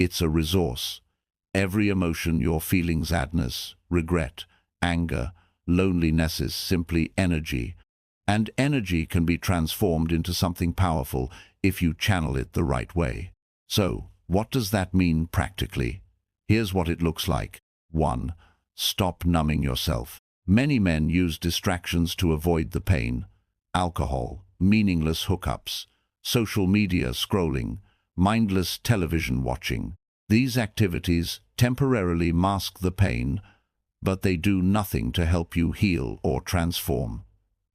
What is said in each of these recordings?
It's a resource. Every emotion you're feeling, sadness, regret, anger, loneliness, is simply energy. And energy can be transformed into something powerful if you channel it the right way. So, what does that mean practically? Here's what it looks like. 1. Stop numbing yourself. Many men use distractions to avoid the pain. Alcohol, meaningless hookups, social media scrolling, mindless television watching. These activities temporarily mask the pain, but they do nothing to help you heal or transform.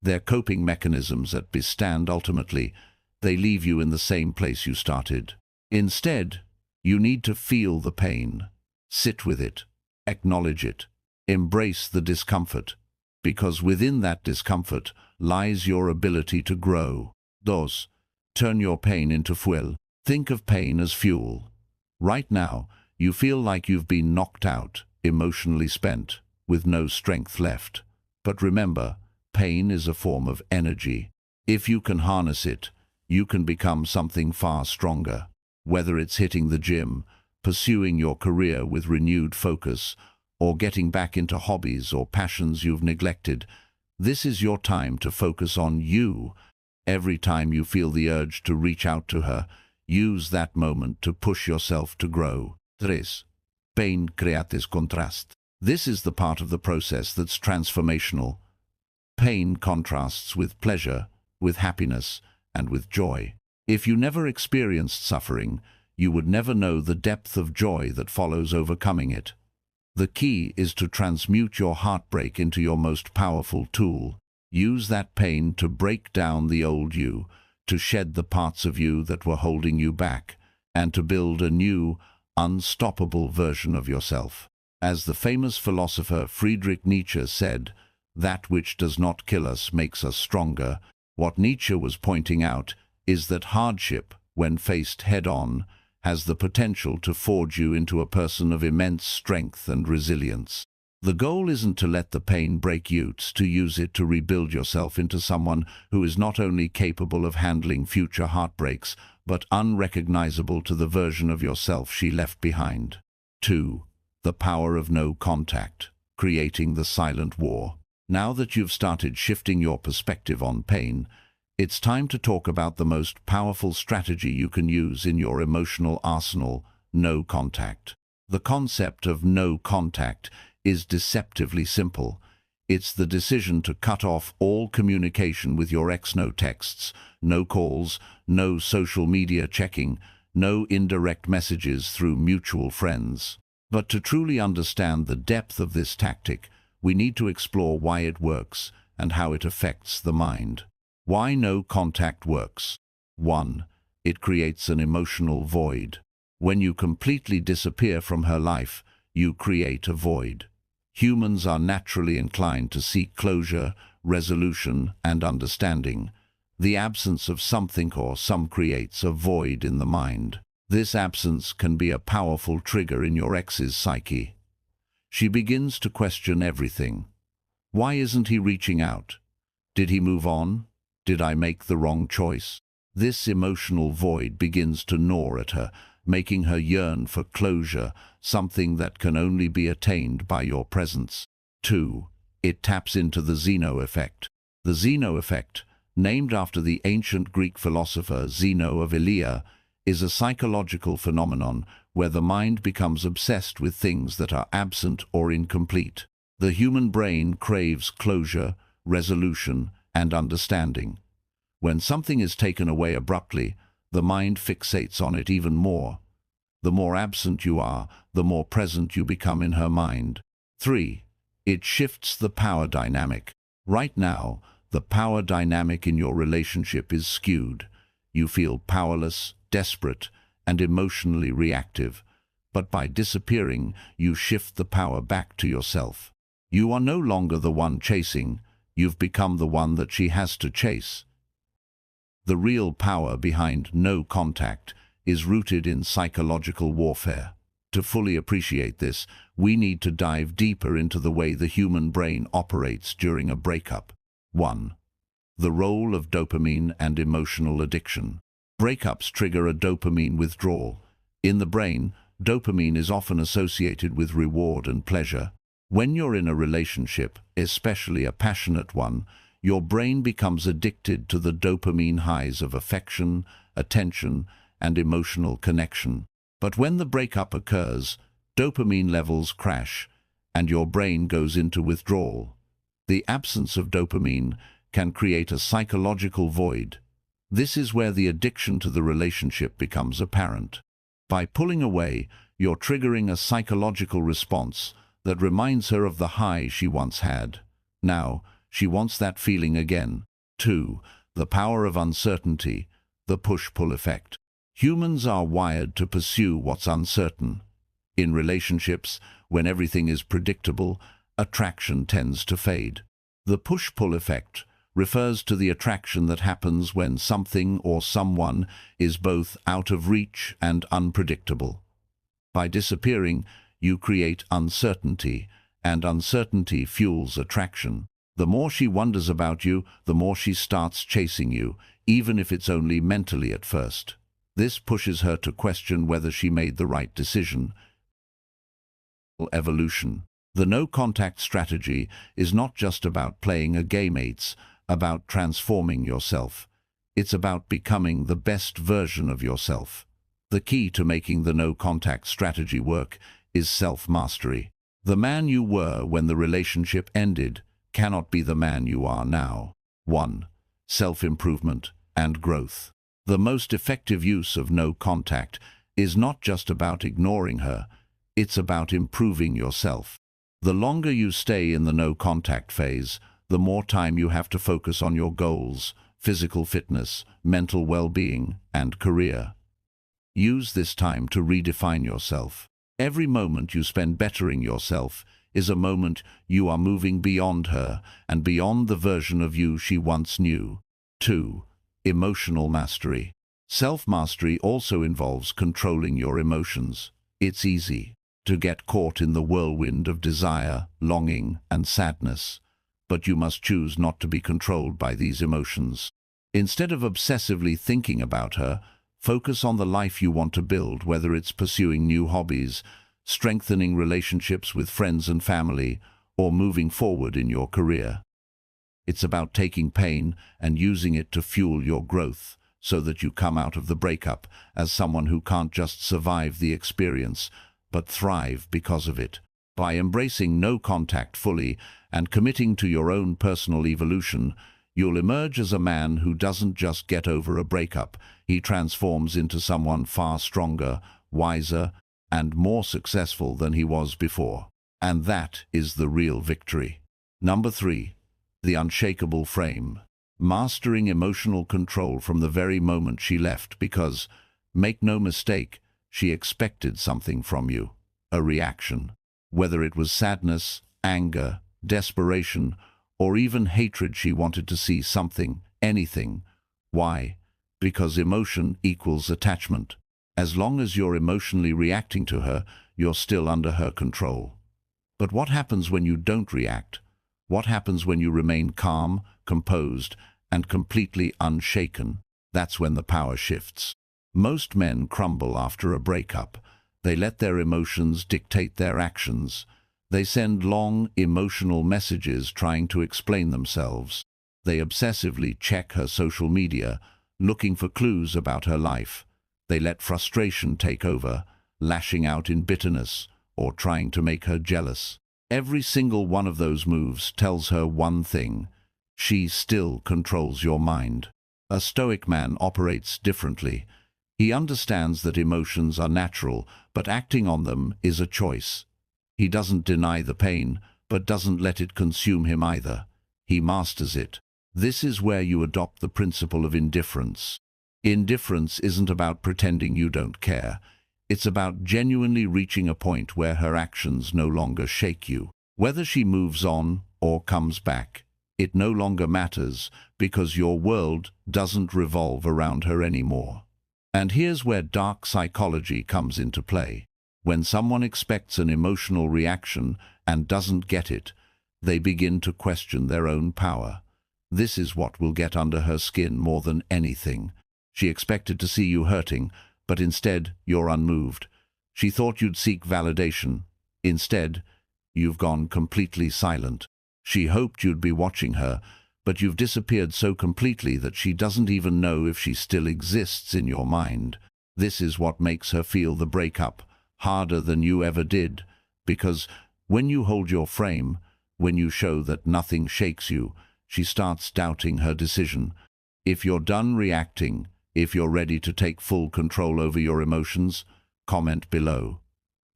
They're coping mechanisms that stand ultimately. They leave you in the same place you started. Instead, you need to feel the pain, sit with it, acknowledge it, embrace the discomfort, because within that discomfort lies your ability to grow. 2. Turn your pain into fuel. Think of pain as fuel. Right now, you feel like you've been knocked out, emotionally spent, with no strength left. But remember, pain is a form of energy. If you can harness it, you can become something far stronger. Whether it's hitting the gym, pursuing your career with renewed focus, or getting back into hobbies or passions you've neglected, this is your time to focus on you. Every time you feel the urge to reach out to her, use that moment to push yourself to grow. 3. Pain creates contrast. This is the part of the process that's transformational. Pain contrasts with pleasure, with happiness, and with joy. If you never experienced suffering, you would never know the depth of joy that follows overcoming it. The key is to transmute your heartbreak into your most powerful tool. Use that pain to break down the old you, to shed the parts of you that were holding you back, and to build a new, unstoppable version of yourself. As the famous philosopher Friedrich Nietzsche said, "That which does not kill us makes us stronger." What Nietzsche was pointing out is that hardship, when faced head-on, has the potential to forge you into a person of immense strength and resilience. The goal isn't to let the pain break you, it's to use it to rebuild yourself into someone who is not only capable of handling future heartbreaks, but unrecognizable to the version of yourself she left behind. 2. The power of no contact, creating the silent war. Now that you've started shifting your perspective on pain, it's time to talk about the most powerful strategy you can use in your emotional arsenal: no contact. The concept of no contact is deceptively simple. It's the decision to cut off all communication with your ex. No texts, no calls, no social media checking, no indirect messages through mutual friends. But to truly understand the depth of this tactic, we need to explore why it works and how it affects the mind. Why no contact works. 1. It creates an emotional void. When you completely disappear from her life, you create a void. Humans are naturally inclined to seek closure, resolution, and understanding. The absence of something or some creates a void in the mind. This absence can be a powerful trigger in your ex's psyche. She begins to question everything. Why isn't he reaching out? Did he move on? Did I make the wrong choice? This emotional void begins to gnaw at her, making her yearn for closure, something that can only be attained by your presence. 2. It taps into the Zeno effect. The Zeno effect, named after the ancient Greek philosopher Zeno of Elea, is a psychological phenomenon where the mind becomes obsessed with things that are absent or incomplete. The human brain craves closure, resolution, and understanding. When something is taken away abruptly, the mind fixates on it even more. The more absent you are, the more present you become in her mind. 3. It shifts the power dynamic. Right now, the power dynamic in your relationship is skewed. You feel powerless, desperate, and emotionally reactive. But by disappearing, you shift the power back to yourself. You are no longer the one chasing. You've become the one that she has to chase. The real power behind no contact is rooted in psychological warfare. To fully appreciate this, we need to dive deeper into the way the human brain operates during a breakup. 1. The role of dopamine and emotional addiction. Breakups trigger a dopamine withdrawal. In the brain, dopamine is often associated with reward and pleasure. When you're in a relationship, especially a passionate one, your brain becomes addicted to the dopamine highs of affection, attention, and emotional connection. But when the breakup occurs, dopamine levels crash, and your brain goes into withdrawal. The absence of dopamine can create a psychological void. This is where the addiction to the relationship becomes apparent. By pulling away, you're triggering a psychological response that reminds her of the high she once had. Now, she wants that feeling again. 2. The power of uncertainty, the push-pull effect. Humans are wired to pursue what's uncertain. In relationships, when everything is predictable, attraction tends to fade. The push-pull effect refers to the attraction that happens when something or someone is both out of reach and unpredictable. By disappearing, you create uncertainty, and uncertainty fuels attraction. The more she wonders about you, the more she starts chasing you, even if it's only mentally at first. This pushes her to question whether she made the right decision. Evolution. The no-contact strategy is not just about playing a game, it's about transforming yourself. It's about becoming the best version of yourself. The key to making the no-contact strategy work is self-mastery. The man you were when the relationship ended cannot be the man you are now. 1. Self-improvement and growth. The most effective use of no contact is not just about ignoring her, it's about improving yourself. The longer you stay in the no contact phase, the more time you have to focus on your goals, physical fitness, mental well-being, and career. Use this time to redefine yourself. Every moment you spend bettering yourself is a moment you are moving beyond her and beyond the version of you she once knew. 2. Emotional mastery. Self-mastery also involves controlling your emotions. It's easy to get caught in the whirlwind of desire, longing, and sadness, but you must choose not to be controlled by these emotions. Instead of obsessively thinking about her, focus on the life you want to build, whether it's pursuing new hobbies, strengthening relationships with friends and family, or moving forward in your career. It's about taking pain and using it to fuel your growth, so that you come out of the breakup as someone who can't just survive the experience, but thrive because of it. By embracing no contact fully and committing to your own personal evolution, you'll emerge as a man who doesn't just get over a breakup, he transforms into someone far stronger, wiser, and more successful than he was before. And that is the real victory. Number 3. The unshakable frame. Mastering emotional control from the very moment she left because, make no mistake, she expected something from you, a reaction. Whether it was sadness, anger, desperation, or even hatred, she wanted to see something, anything. Why? Because emotion equals attachment. As long as you're emotionally reacting to her, you're still under her control. But what happens when you don't react? What happens when you remain calm, composed, and completely unshaken? That's when the power shifts. Most men crumble after a breakup. They let their emotions dictate their actions. They send long, emotional messages trying to explain themselves. They obsessively check her social media, looking for clues about her life. They let frustration take over, lashing out in bitterness or trying to make her jealous. Every single one of those moves tells her one thing: she still controls your mind. A Stoic man operates differently. He understands that emotions are natural, but acting on them is a choice. He doesn't deny the pain, but doesn't let it consume him either. He masters it. This is where you adopt the principle of indifference. Indifference isn't about pretending you don't care. It's about genuinely reaching a point where her actions no longer shake you. Whether she moves on or comes back, it no longer matters because your world doesn't revolve around her anymore. And here's where dark psychology comes into play. When someone expects an emotional reaction and doesn't get it, they begin to question their own power. This is what will get under her skin more than anything. She expected to see you hurting, but instead you're unmoved. She thought you'd seek validation. Instead, you've gone completely silent. She hoped you'd be watching her, but you've disappeared so completely that she doesn't even know if she still exists in your mind. This is what makes her feel the breakup harder than you ever did, because when you hold your frame, when you show that nothing shakes you, she starts doubting her decision. If you're done reacting, if you're ready to take full control over your emotions, comment below.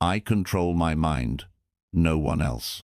I control my mind, no one else.